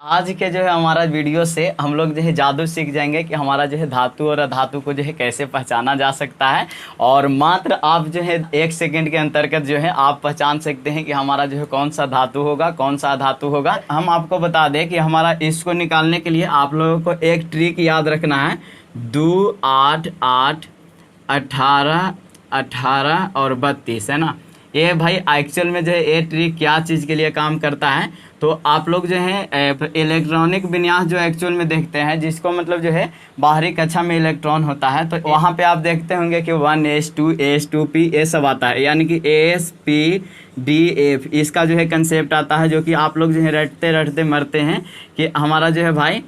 आज के जो है हमारा वीडियो से हम लोग जो है जादू सीख जाएंगे कि हमारा जो है धातु और अधातु को जो है कैसे पहचाना जा सकता है। और मात्र आप जो है 1 सेकंड के अंतर्गत जो है आप पहचान सकते हैं कि हमारा जो है कौन सा धातु होगा, कौन सा अधातु होगा। हम आपको बता दें कि हमारा इसको निकालने के लिए आप लोगों को एक ट्रिक याद रखना है। 2 8 8 18 18 और 32 है ना। ये भाई एक्चुअल में जो है ये ट्रिक क्या चीज़ के लिए काम करता है, तो आप लोग जो है इलेक्ट्रॉनिक विन्यास जो एक्चुअल में देखते हैं, जिसको मतलब जो है बाहरी कक्षा में इलेक्ट्रॉन होता है, तो वहाँ पे आप देखते होंगे कि 1s2 s2 p ये सब आता है, यानी कि s p d f इसका जो है कंसेप्ट आता है, जो कि आप लोग जो है रटते रटते मरते हैं कि हमारा जो है भाई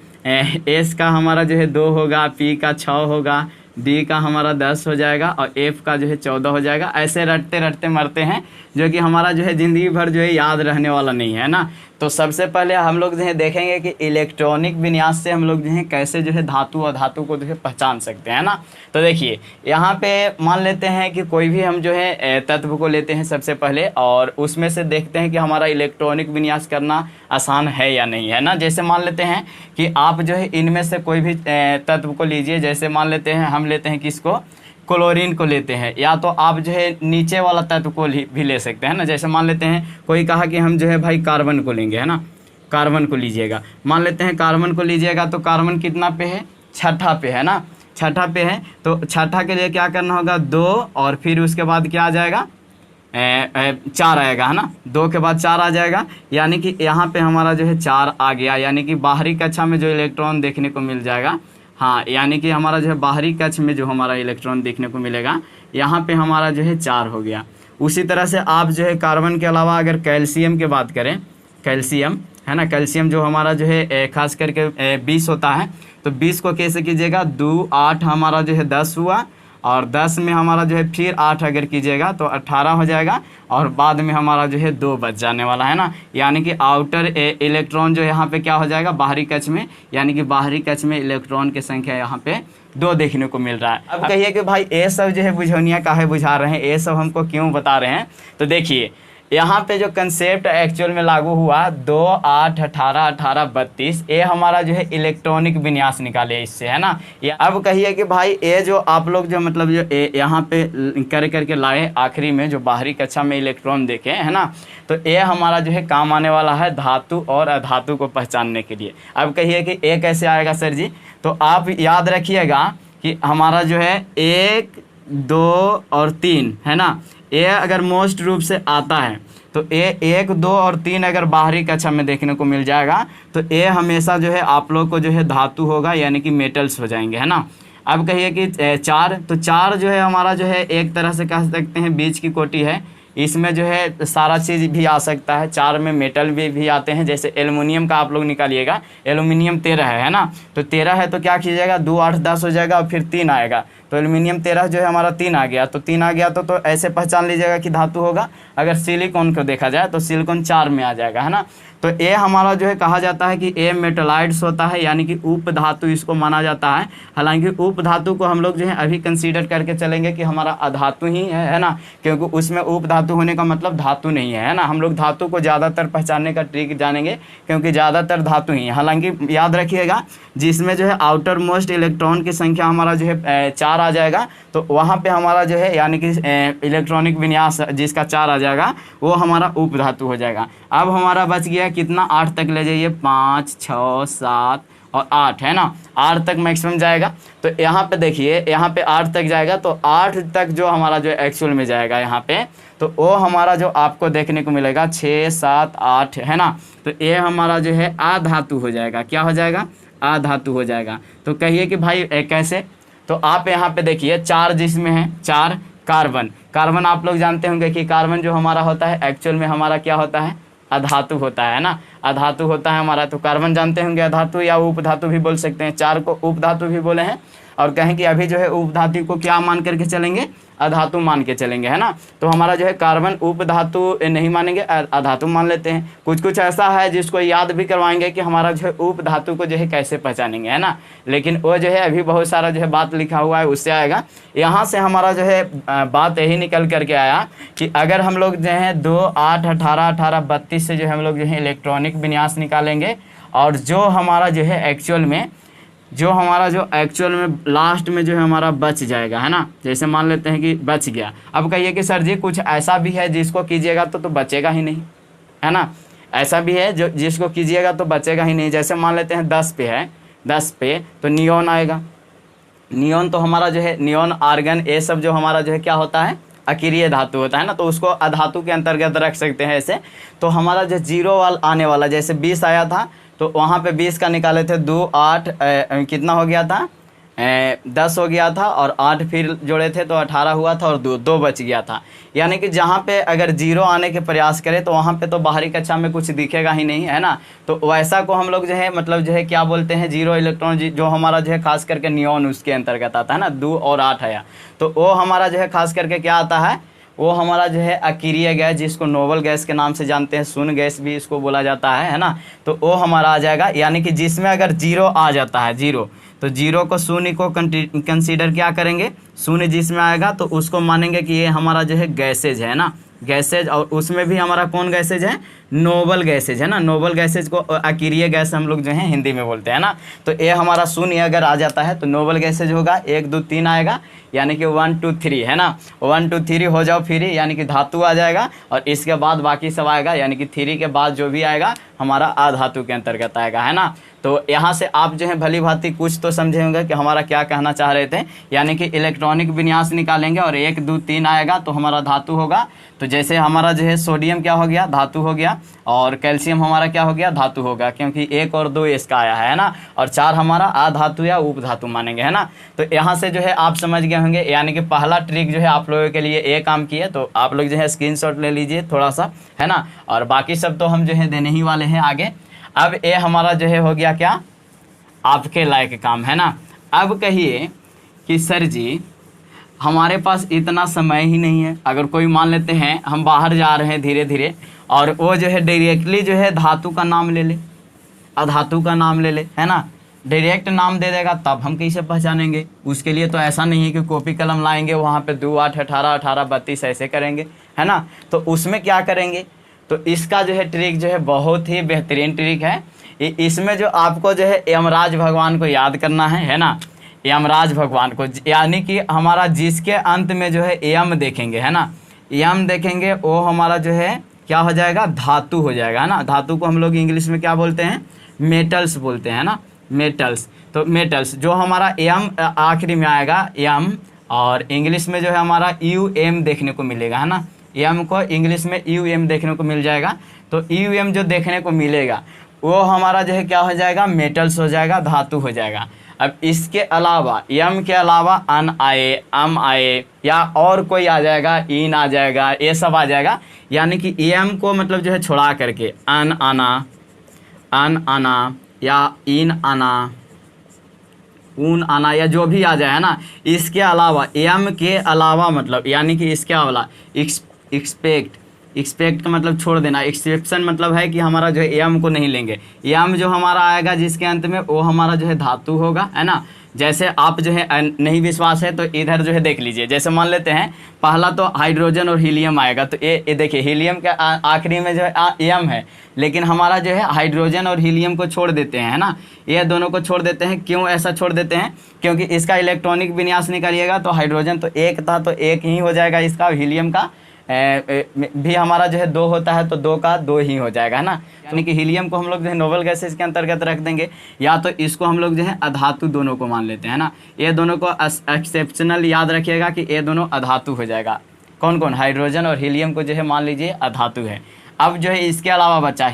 s का हमारा जो है 2 होगा, p का 6 होगा, डी का हमारा 10 हो जाएगा और एफ का जो है 14 हो जाएगा। ऐसे रटते रटते मरते हैं, जो कि हमारा जो है ज़िंदगी भर जो है याद रहने वाला नहीं है ना। तो सबसे पहले हम लोग जो है देखेंगे कि इलेक्ट्रॉनिक विन्यास से हम लोग जो है कैसे जो है धातु और धातु को जो है पहचान सकते हैं ना। तो देखिए यहाँ पे मान लेते हैं कि कोई भी हम जो है तत्व को लेते हैं सबसे पहले, और उसमें से देखते हैं कि हमारा इलेक्ट्रॉनिक विन्यास करना आसान है या नहीं है ना। जैसे मान लेते हैं कि आप जो है इनमें से कोई भी तत्व को लीजिए। जैसे मान लेते हैं हम लेते हैं किसको, क्लोरीन को लेते हैं, या तो आप जो है नीचे वाला तत्व को भी ले सकते हैं ना। जैसे मान लेते हैं कोई कहा कि हम जो है भाई कार्बन को लेंगे है ना, कार्बन को लीजिएगा। मान लेते हैं कार्बन को लीजिएगा, तो कार्बन कितना पे है, छठा पे है ना, छठा पे है। तो छठा के लिए क्या करना होगा, 2 और फिर उसके बाद क्या आ जाएगा, 4 आएगा है ना। 2 के बाद 4 आ जाएगा, यानी कि यहाँ पे हमारा जो है 4 आ गया, यानी कि बाहरी कक्षा में जो इलेक्ट्रॉन देखने को मिल जाएगा। हाँ, यानी कि हमारा जो है बाहरी कक्ष में जो हमारा इलेक्ट्रॉन देखने को मिलेगा, यहाँ पे हमारा जो है 4 हो गया। उसी तरह से आप जो है कार्बन के अलावा अगर कैल्शियम की बात करें, कैल्शियम है ना, कैल्शियम जो हमारा जो है खास करके 20 होता है, तो 20 को कैसे कीजिएगा, 2 8 हमारा जो है 10 हुआ, और 10 में हमारा जो है फिर 8 अगर कीजिएगा तो 18 हो जाएगा, और बाद में हमारा जो है 2 बच जाने वाला है ना। यानी कि आउटर इलेक्ट्रॉन जो यहाँ पे क्या हो जाएगा, बाहरी कक्ष में, यानी कि बाहरी कक्ष में इलेक्ट्रॉन की संख्या यहाँ पे 2 देखने को मिल रहा है। अब कहिए कि भाई ये सब जो है बुझौनिया काहे बुझा रहे हैं, ये सब हमको क्यों बता रहे हैं। तो देखिए यहाँ पे जो कंसेप्ट एक्चुअल में लागू हुआ 2 8 18 18 32, ये हमारा जो है इलेक्ट्रॉनिक विन्यास निकाले इससे है ना। ये अब कहिए कि भाई ये जो आप लोग जो मतलब जो यहाँ पे कर करके लाए आखिरी में जो बाहरी कक्षा में इलेक्ट्रॉन देखे है ना, तो ये हमारा जो है काम आने वाला है धातु और अधातु को पहचानने के लिए। अब कहिए कि ये कैसे आएगा सर जी, तो आप याद रखिएगा कि हमारा जो है 1 2 और 3 है ना, ये अगर मोस्ट रूप से आता है तो ये 1 2 और 3 अगर बाहरी कक्षा में देखने को मिल जाएगा, तो ये हमेशा जो है आप लोग को जो है धातु होगा, यानी कि मेटल्स हो जाएंगे है ना। अब कहिए कि 4, तो 4 जो है हमारा जो है एक तरह से कह सकते हैं बीच की कोटि है, इसमें जो है सारा चीज़ भी आ सकता है। 4 में मेटल भी आते हैं, जैसे एल्युमिनियम का आप लोग निकालिएगा, एल्युमिनियम 13 है ना, तो 13 है तो क्या कीजिएगा, 2 8 10 हो जाएगा और फिर 3 आएगा, तो एल्युमिनियम 13 जो है हमारा 3 आ गया, तो 3 आ गया तो ऐसे पहचान लीजिएगा कि धातु होगा। अगर सिलिकॉन को देखा जाए तो सिलिकॉन 4 में आ जाएगा है ना। तो ये हमारा जो है कहा जाता है कि ये मेटलाइड्स होता है, यानी कि उप धातु इसको माना जाता है। हालांकि उप धातु को हम लोग जो है अभी कंसीडर करके चलेंगे कि हमारा अधातु ही है ना, क्योंकि उसमें उप धातु होने का मतलब धातु नहीं है ना। हम लोग धातु को ज़्यादातर पहचानने का ट्रिक जानेंगे, क्योंकि ज़्यादातर धातु ही है। हालांकि याद रखिएगा जिसमें जो है आउटर मोस्ट इलेक्ट्रॉन की संख्या हमारा जो है 4 आ जाएगा, तो वहाँ पे हमारा जो है यानी कि इलेक्ट्रॉनिक विन्यास जिसका 4 आ जाएगा वो हमारा उप धातु हो जाएगा। अब हमारा बच गया कितना, 8 तक ले जाइए, 5 6 7 और 8 है ना, 8 तक मैक्सिमम जाएगा। तो यहाँ पे देखिए यहाँ पे 8 तक जाएगा, तो 8 तक जो हमारा जो एक्चुअल में जाएगा यहाँ पे, तो वो हमारा जो आपको देखने को मिलेगा 6 7 8 है ना। तो ये हमारा जो है अधातु हो जाएगा, क्या हो जाएगा, अधातु हो जाएगा। तो कहिए कि भाई कैसे, तो आप यहाँ पे देखिए 4 जिसमें है, 4 कार्बन, कार्बन आप लोग जानते होंगे कि कार्बन जो हमारा होता है एक्चुअल में हमारा क्या होता है, अधातु होता है ना, अधातु होता है हमारा। तो कार्बन जानते होंगे अधातु या उपधातु भी बोल सकते हैं, 4 को उपधातु भी बोले हैं, और कहें कि अभी जो है उपधातु को क्या मान करके चलेंगे, अधातु मान के चलेंगे है ना। तो हमारा जो है कार्बन उपधातु नहीं मानेंगे, अधातु मान लेते हैं। कुछ कुछ ऐसा है जिसको याद भी करवाएंगे कि हमारा जो है उपधातु को जो है कैसे पहचानेंगे है ना, लेकिन वो जो है अभी बहुत सारा जो है बात लिखा हुआ है उससे आएगा। यहाँ से हमारा जो है बात यही निकल करके आया कि अगर हम लोग जो है 2 8 18 18 32 से जो है हम लोग जो है इलेक्ट्रॉनिक विन्यास निकालेंगे, और जो हमारा जो है एक्चुअल में लास्ट में जो है हमारा बच जाएगा, है ना। जैसे मान लेते हैं कि बच गया। अब कहिए कि सर जी कुछ ऐसा भी है जिसको कीजिएगा तो बचेगा ही नहीं, है ना। ऐसा भी है जो जिसको कीजिएगा तो बचेगा ही नहीं। जैसे मान लेते हैं 10 पे है, 10 पे तो नियॉन आएगा। नियॉन तो हमारा जो है नियॉन, आर्गन, ये सब जो हमारा जो है क्या होता है, अकीरीय धातु होता है ना, तो उसको अधातु के अंतर्गत रख सकते हैं ऐसे। तो हमारा जो 0 आने वाला, जैसे 20 आया था तो वहाँ पे 20 का निकाले थे, 2 8 कितना हो गया था, 10 हो गया था, और 8 फिर जोड़े थे तो 18 हुआ था, और 2 बच गया था। यानी कि जहाँ पे अगर 0 आने के प्रयास करें तो वहाँ पे तो बाहरी कक्षा में कुछ दिखेगा ही नहीं, है ना। तो वैसा को हम लोग जो है मतलब जो है क्या बोलते हैं, 0 इलेक्ट्रॉन जो हमारा जो है खास करके नियॉन उसके अंतर्गत आता है ना। 2 और 8 आया तो वो हमारा जो है खास करके क्या आता है, वो हमारा जो है अकीरीय गैस, जिसको नोबल गैस के नाम से जानते हैं, शून्य गैस भी इसको बोला जाता है ना। तो वो हमारा आ जाएगा। यानी कि जिसमें अगर 0 आ जाता है, 0, तो 0 को, शून्य को कंसीडर क्या करेंगे, शून्य जिसमें आएगा तो उसको मानेंगे कि ये हमारा जो है गैसेज है ना, गैसेज। और उसमें भी हमारा कौन गैसेज है, नोबल गैसेज है ना। नोबल गैसेज को अकीरीय गैस हम लोग जो है हिंदी में बोलते हैं ना। तो ये हमारा शून्य अगर आ जाता है तो नोबल गैसेज होगा, 1 2 3 आएगा, यानी कि 1 2 3 है ना। 1 2 3 हो जाओ फ्री, यानी कि धातु आ जाएगा, और इसके बाद बाकी सब आएगा, यानी कि 3 के बाद जो भी आएगा हमारा अधातु के अंतर्गत आएगा, है ना। तो यहाँ से आप जो है भली भांति कुछ तो समझे होंगे कि हमारा क्या कहना चाह रहे थे। यानी कि इलेक्ट्रॉनिक विन्यास निकालेंगे और 1 2 3 आएगा तो हमारा धातु होगा। तो जैसे हमारा जो है सोडियम क्या हो गया, धातु हो गया, और कैल्शियम हमारा क्या हो गया, धातु होगा, क्योंकि 1 और 2 इसका आया है ना। और 4 हमारा अधातु या उपधातु मानेंगे, है ना। तो यहाँ से जो है आप समझ गए होंगे। यानी कि पहला ट्रिक जो है आप लोगों के लिए ये काम किए, तो आप लोग जो है स्क्रीनशॉट ले लीजिए थोड़ा सा, है ना। और बाकी सब तो हम जो है देने ही वाले हैं आगे। अब ये हमारा जो है हो गया क्या, आपके लायक काम, है ना। अब कहिए कि सर जी हमारे पास इतना समय ही नहीं है। अगर कोई मान लेते हैं हम बाहर जा रहे हैं धीरे धीरे, और वो जो है डायरेक्टली जो है धातु का नाम ले ले, अधातु का नाम ले ले, है ना, डायरेक्ट नाम दे देगा, तब हम कैसे पहचानेंगे। उसके लिए तो ऐसा नहीं है कि कॉपी कलम लाएंगे, वहाँ पे 2 8 18 18 32 ऐसे करेंगे, है ना। तो उसमें क्या करेंगे, तो इसका जो है ट्रिक जो है बहुत ही बेहतरीन ट्रिक है। इसमें जो आपको जो है यमराज भगवान को याद करना है ना। यमराज भगवान को, यानी कि हमारा जिसके अंत में जो है यम देखेंगे, है ना, यम देखेंगे, वो हमारा जो है क्या हो जाएगा, धातु हो जाएगा, है ना। धातु को हम लोग इंग्लिश में क्या बोलते हैं, मेटल्स बोलते हैं ना, मेटल्स। तो मेटल्स जो हमारा यम आखिरी में आएगा, यम, और इंग्लिश में जो है हमारा UM देखने को मिलेगा, है ना। यम को इंग्लिश में UM देखने को मिल जाएगा। तो UM जो देखने को मिलेगा वो हमारा जो है क्या हो जाएगा, मेटल्स हो जाएगा, धातु हो जाएगा। अब इसके अलावा यम के अलावा अन आए, अम आए, या और कोई आ जाएगा, इन आ जाएगा, ये सब आ जाएगा। यानी कि यम को मतलब जो है छोड़ा करके अन आना, अन आना, या इन आना, ऊन आना, या जो भी आ जाए, है ना। इसके अलावा यम के अलावा मतलब, यानी कि इसके अलावा एक्सपेक्ट का मतलब छोड़ देना, एक्सेप्शन मतलब है कि हमारा जो है यम को नहीं लेंगे। यम जो हमारा आएगा जिसके अंत में, वो हमारा जो है धातु होगा, है ना। जैसे आप जो है नहीं विश्वास है तो इधर जो है देख लीजिए। जैसे मान लेते हैं पहला तो हाइड्रोजन और हीलियम आएगा, तो ये देखिए हीलियम के आखिरी में जो है यम है, लेकिन हमारा जो है हाइड्रोजन और हीलियम को छोड़ देते हैं, है ना। ये दोनों को छोड़ देते हैं। क्यों ऐसा छोड़ देते हैं, क्योंकि इसका इलेक्ट्रॉनिक विन्यास निकालिएगा तो हाइड्रोजन तो 1 था तो 1 ही हो जाएगा इसका, हीलियम का भी हमारा जो है 2 होता है तो 2 का 2 ही हो जाएगा, है ना। यानी कि हीलियम को हम लोग जो है नोबल गैसेज के अंतर्गत रख देंगे, या तो इसको हम लोग जो है अधातु दोनों को मान लेते हैं ना। ये दोनों को एक्सेप्शनल याद रखिएगा कि ये दोनों अधातु हो जाएगा। कौन कौन, हाइड्रोजन और हीलियम को जो है मान लीजिए अधातु है। अब जो है इसके अलावा बचा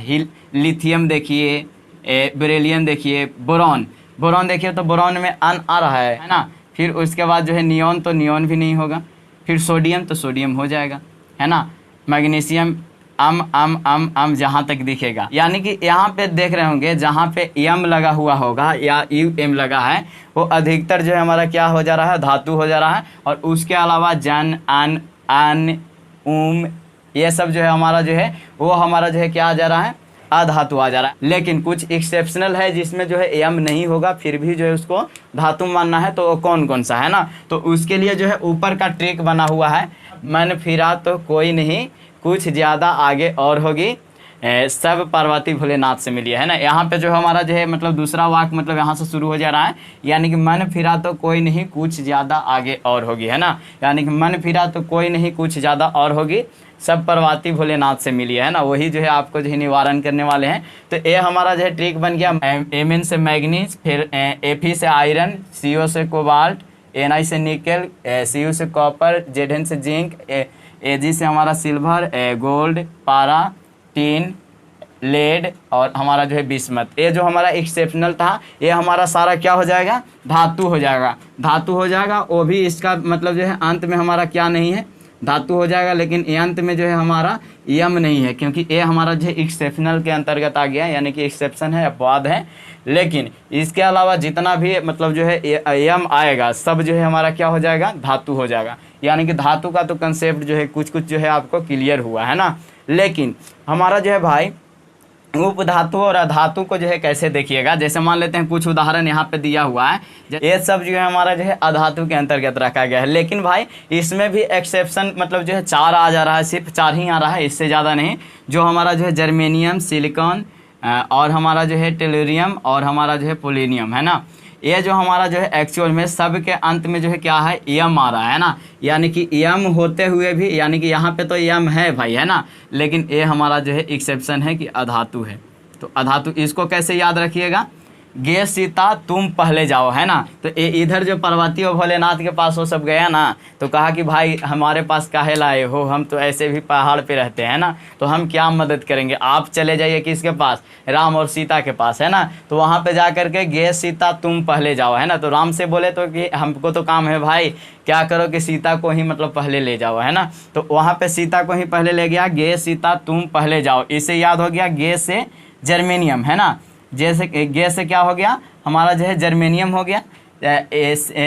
लिथियम देखिए, बेरिलियम देखिए, बोरॉन, बोरॉन देखिए तो बोरॉन में अन आ रहा है ना। फिर उसके बाद जो है नियॉन, तो नियॉन भी नहीं होगा। फिर सोडियम, तो सोडियम हो जाएगा, है ना। मैग्नीशियम अम जहाँ तक दिखेगा, यानी कि यहाँ पे देख रहे होंगे जहाँ पे यम लगा हुआ होगा या UM लगा है, वो अधिकतर जो है हमारा क्या हो जा रहा है, धातु हो जा रहा है। और उसके अलावा जन, अन, उम, ये सब जो है हमारा जो है वो हमारा जो है क्या आ जा रहा है, अधातु आ जा रहा है। लेकिन कुछ एक्सेप्शनल है जिसमें जो है यम नहीं होगा, फिर भी जो है उसको धातु मानना है। तो कौन कौन सा है ना, तो उसके लिए जो है ऊपर का ट्रिक बना हुआ है, मन फिरा तो कोई नहीं, कुछ ज़्यादा आगे और होगी, सब पार्वती भोलेनाथ से मिली है ना। यहाँ पे जो हमारा जो है मतलब दूसरा वाक्य मतलब यहाँ से शुरू हो जा रहा है, यानी कि मन फिरा तो कोई नहीं कुछ ज़्यादा आगे और होगी, है ना। यानी कि मन फिरा तो कोई नहीं कुछ ज़्यादा और होगी, सब पार्वती भोलेनाथ से मिली है ना। वही जो है आपको जो है निवारण करने वाले हैं। तो ए हमारा जो है ट्रिक बन गया, एमएन से मैग्नीज, फिर एफी से आयरन, सीओ से कोबाल्ट, एनआई से निकल, सीयू से कॉपर, जेडएन से जिंक, एजी से हमारा सिल्वर, गोल्ड, पारा, टीन, लेड और हमारा जो है बिस्मत। ये जो हमारा एक्सेप्शनल था ये हमारा सारा क्या हो जाएगा, धातु हो जाएगा, धातु हो जाएगा। वो भी इसका मतलब जो है अंत में हमारा क्या नहीं है, धातु हो जाएगा, लेकिन ये अंत में जो है हमारा यम नहीं है, क्योंकि ये हमारा जो है एक्सेप्शनल के अंतर्गत आ गया, यानी कि एक्सेप्शन है, अपवाद है। लेकिन इसके अलावा जितना भी मतलब जो है यम आएगा सब जो है हमारा क्या हो जाएगा, धातु हो जाएगा। यानी कि धातु का तो कंसेप्ट जो है कुछ कुछ जो है आपको क्लियर हुआ है ना। लेकिन हमारा जो है भाई उपधातु और अधातु को जो है कैसे देखिएगा, जैसे मान लेते हैं कुछ उदाहरण यहाँ पे दिया हुआ है, ये सब जो है हमारा जो है अधातु के अंतर्गत रखा गया है। लेकिन भाई इसमें भी एक्सेप्शन मतलब जो है 4 आ जा रहा है, सिर्फ 4 ही आ रहा है, इससे ज़्यादा नहीं। जो हमारा जो है जर्मेनियम, सिलिकॉन और हमारा जो है टेलुरियम और हमारा जो है पोलिनियम, है ना। ये जो हमारा जो है एक्चुअल में सब के अंत में जो है क्या है, यम आ रहा है ना। यानी कि यम होते हुए भी, यानी कि यहाँ पे तो यम है भाई, है ना, लेकिन ये हमारा जो है एक्सेप्शन है कि अधातु है। तो अधातु इसको कैसे याद रखिएगा, गे सीता तुम पहले जाओ, है ना। तो इधर जो पार्वती और भोलेनाथ के पास वो सब गया ना, तो कहा कि भाई हमारे पास काहे लाए हो, हम तो ऐसे भी पहाड़ पे रहते हैं ना, तो हम क्या मदद करेंगे, आप चले जाइए किसके पास, राम और सीता के पास, है ना। तो वहाँ पे जा करके गे सीता तुम पहले जाओ, है ना। तो राम से बोले तो कि हमको तो काम है भाई, क्या करो कि सीता को ही मतलब पहले ले जाओ, है ना। तो वहाँ पे सीता को ही पहले ले गया, गे सीता तुम पहले जाओ। इससे याद हो गया गे से जर्मेनियम, है ना। जैसे गे से क्या हो गया हमारा जो है जर्मेनियम हो गया,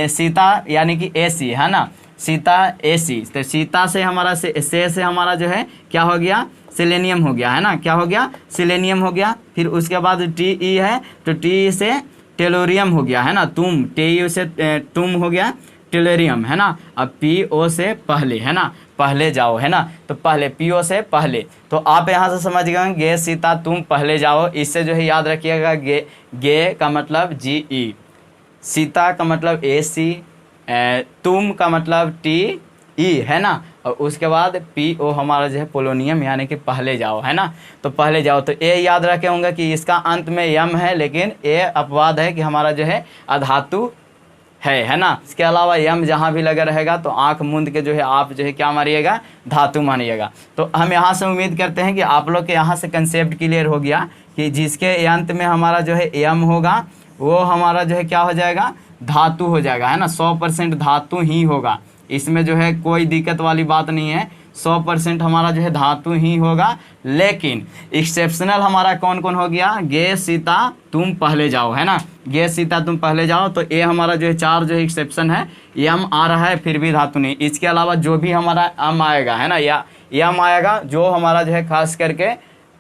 सीता यानी कि एसी, है ना, सीता एसी। तो सीता से हमारा से हमारा जो है क्या हो गया, सिलेनियम हो गया, है ना। क्या हो गया, सिलेनियम हो गया। फिर उसके बाद टी ई है, तो टी से टेलोरियम हो गया, है ना। तुम टी से तुम हो गया टेलोरियम, है ना। अब पी ओ से पहले, है ना, पहले जाओ, है ना। तो पहले पी ओ से पहले, तो आप यहाँ से समझ गए गे सीता तुम पहले जाओ। इससे जो है याद रखिएगा गे का मतलब जी ई, सीता का मतलब ए सी, तुम का मतलब टी ई, है ना। और उसके बाद पी ओ हमारा जो है पोलोनियम, यानी कि पहले जाओ, है ना। तो पहले जाओ, तो ये याद रखे होंगे कि इसका अंत में यम है, लेकिन ये अपवाद है कि हमारा जो है अधातु है ना। इसके अलावा यम जहाँ भी लगा रहेगा तो आंख मूंद के जो है आप जो है क्या मारिएगा, धातु मानिएगा। तो हम यहाँ से उम्मीद करते हैं कि आप लोग के यहाँ से कंसेप्ट क्लियर हो गया कि जिसके अंत में हमारा जो है यम होगा वो हमारा जो है क्या हो जाएगा, धातु हो जाएगा, है ना। 100% धातु ही होगा, इसमें जो है कोई दिक्कत वाली बात नहीं है, 100% हमारा जो है धातु ही होगा। लेकिन एक्सेप्शनल हमारा कौन कौन हो गया, गे सीता तुम पहले जाओ, है ना, गे सीता तुम पहले जाओ। तो ये हमारा जो है 4 जो है एक्सेप्शन है, यम आ रहा है फिर भी धातु नहीं। इसके अलावा जो भी हमारा अम आएगा, है ना, या यम आएगा, जो हमारा जो है खास करके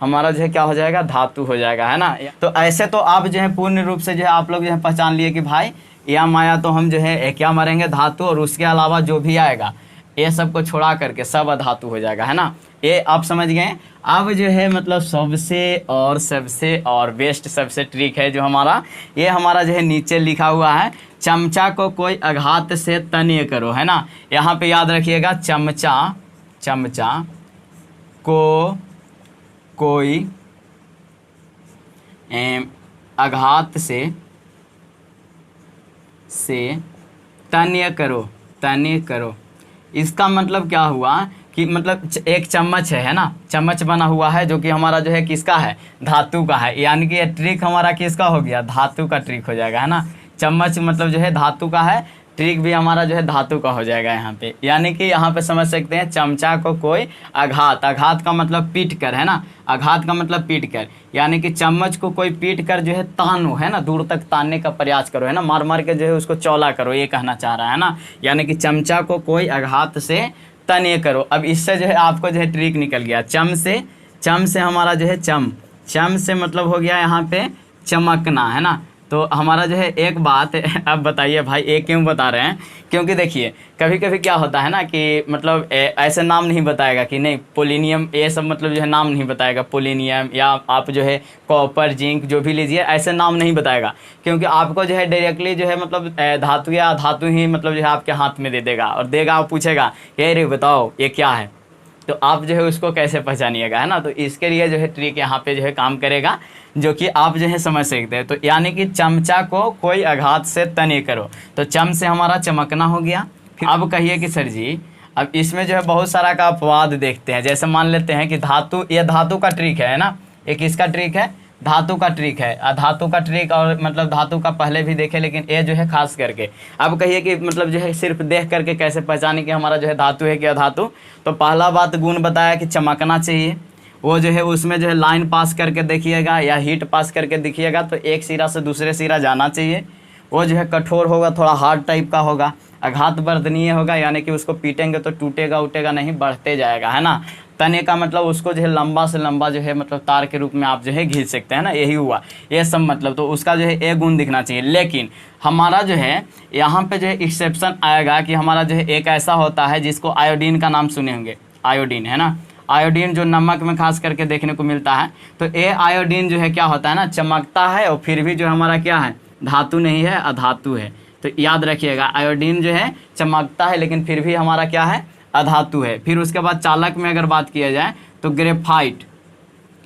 हमारा जो है क्या हो जाएगा, धातु हो जाएगा, है ना। तो ऐसे तो आप जो है पूर्ण रूप से जो है आप लोग जो है पहचान लिए कि भाई यम आया तो हम जो है क्या मारेंगे, धातु, और उसके अलावा जो भी आएगा ये सब को छोड़ा करके सब अधातु हो जाएगा, है ना। ये आप समझ गए। अब जो है मतलब सबसे और बेस्ट सबसे ट्रिक है जो हमारा, ये हमारा जो है नीचे लिखा हुआ है, चमचा को कोई आघात से तन्य करो, है ना। यहाँ पे याद रखिएगा चमचा को कोई आघात से तन्य करो। इसका मतलब क्या हुआ कि मतलब एक चम्मच है ना, चम्मच बना हुआ है जो कि हमारा जो है किसका है, धातु का है। यानी कि ये ट्रिक हमारा किसका हो गया, धातु का ट्रिक हो जाएगा, है ना। चम्मच मतलब जो है धातु का है, ट्रिक भी हमारा जो है धातु का हो जाएगा यहाँ पे। यानी कि यहाँ पे समझ सकते हैं चमचा को कोई आघात का मतलब पीट कर, है ना, आघात का मतलब पीट कर, यानी कि चम्मच को कोई पीट कर जो है तानो, है ना, दूर तक तानने का प्रयास करो, है ना, मार मार के जो है उसको चौला करो, ये कहना चाह रहा है ना। यानी कि चमचा को कोई आघात से तन्य करो। अब इससे जो है आपको जो है ट्रिक निकल गया, चम से हमारा जो है चम से मतलब हो गया यहाँ पे चमकना, है ना, तो हमारा जो है एक बात अब बताइए भाई, एक क्यों बता रहे हैं, क्योंकि देखिए कभी कभी क्या होता है ना कि मतलब ऐसे नाम नहीं बताएगा कि नहीं पोलिनियम, ये सब मतलब जो है नाम नहीं बताएगा, पोलिनियम या आप जो है कॉपर जिंक जो भी लीजिए ऐसे नाम नहीं बताएगा, क्योंकि आपको जो है डायरेक्टली जो है मतलब धातु या धातु ही मतलब जो है आपके हाथ में दे देगा और देगा और पूछेगा ये रे बताओ ये क्या है, तो आप जो है उसको कैसे पहचानिएगा, है ना। तो इसके लिए जो है ट्रिक यहाँ पे जो है काम करेगा, जो कि आप जो है समझ सकते हैं। तो यानी कि चमचा को कोई आघात से तने करो, तो चम से हमारा चमकना हो गया। फिर अब कहिए कि सर जी अब इसमें जो है बहुत सारा का अपवाद देखते हैं, जैसे मान लेते हैं कि धातु, ये धातु का ट्रिक है ना, एक इसका ट्रिक है, धातु का ट्रिक है, धातु का ट्रिक और मतलब धातु का पहले भी देखे, लेकिन ये जो है खास करके अब कहिए कि मतलब जो है सिर्फ देख करके कैसे पहचाने कि हमारा जो है धातु है कि अधातु। तो पहला बात गुण बताया कि चमकना चाहिए, वो जो है उसमें जो है लाइन पास करके देखिएगा या हीट पास करके देखिएगा, तो एक सिरा से दूसरे सिरा जाना चाहिए। वो जो है कठोर होगा, थोड़ा हार्ड टाइप का होगा, आघात वर्धनीय होगा, यानी कि उसको पीटेंगे तो टूटेगा उटेगा नहीं, बढ़ते जाएगा, है ना। तने का मतलब उसको जो है लंबा से लंबा जो है मतलब तार के रूप में आप जो है खींच सकते हैं ना, यही हुआ ये सब मतलब। तो उसका जो है एक गुण दिखना चाहिए। लेकिन हमारा जो है यहाँ पे जो है एक्सेप्शन आएगा कि हमारा जो है एक ऐसा होता है जिसको आयोडीन का नाम सुने होंगे, आयोडीन, है ना, आयोडीन जो नमक में खास करके देखने को मिलता है। तो ये आयोडीन जो है क्या होता है ना, चमकता है और फिर भी जो हमारा क्या है, धातु नहीं है अधातु है। तो याद रखिएगा आयोडीन जो है चमकता है लेकिन फिर भी हमारा क्या है, अधातु है। फिर उसके बाद चालक में अगर बात किया जाए तो ग्रेफाइट,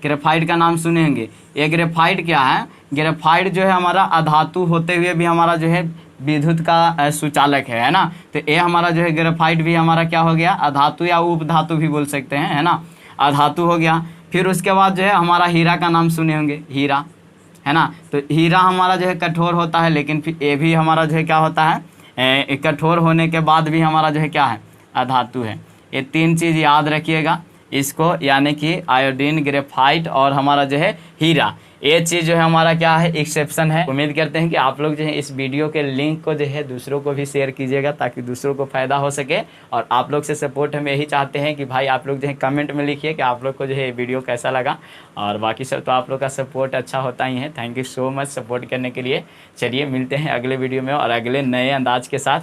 ग्रेफाइट का नाम सुने होंगे। ये ग्रेफाइट क्या है, ग्रेफाइट जो है हमारा अधातु होते हुए भी हमारा जो है विद्युत का सुचालक है ना। तो ये हमारा जो है ग्रेफाइट भी हमारा क्या हो गया, अधातु या उपधातु भी बोल सकते हैं, है ना, अधातु हो गया। फिर उसके बाद जो है हमारा हीरा का नाम सुने होंगे, हीरा, है ना। तो हीरा हमारा जो है कठोर होता है, लेकिन फिर ये भी हमारा जो है क्या होता है, कठोर होने के बाद भी हमारा जो है क्या है, अधातु है। ये तीन चीज़ याद रखिएगा इसको, यानी कि आयोडीन, ग्रेफाइट और हमारा जो है हीरा, ये चीज़ जो है हमारा क्या है, एक्सेप्शन है। उम्मीद करते हैं कि आप लोग जो है इस वीडियो के लिंक को जो है दूसरों को भी शेयर कीजिएगा ताकि दूसरों को फ़ायदा हो सके। और आप लोग से सपोर्ट हम यही चाहते हैं कि भाई आप लोग जो है कमेंट में लिखिए कि आप लोग को जो है वीडियो कैसा लगा, और बाकी सब तो आप लोग का सपोर्ट अच्छा होता ही है। Thank you so much support करने के लिए। चलिए मिलते हैं अगले वीडियो में और अगले नए अंदाज के साथ।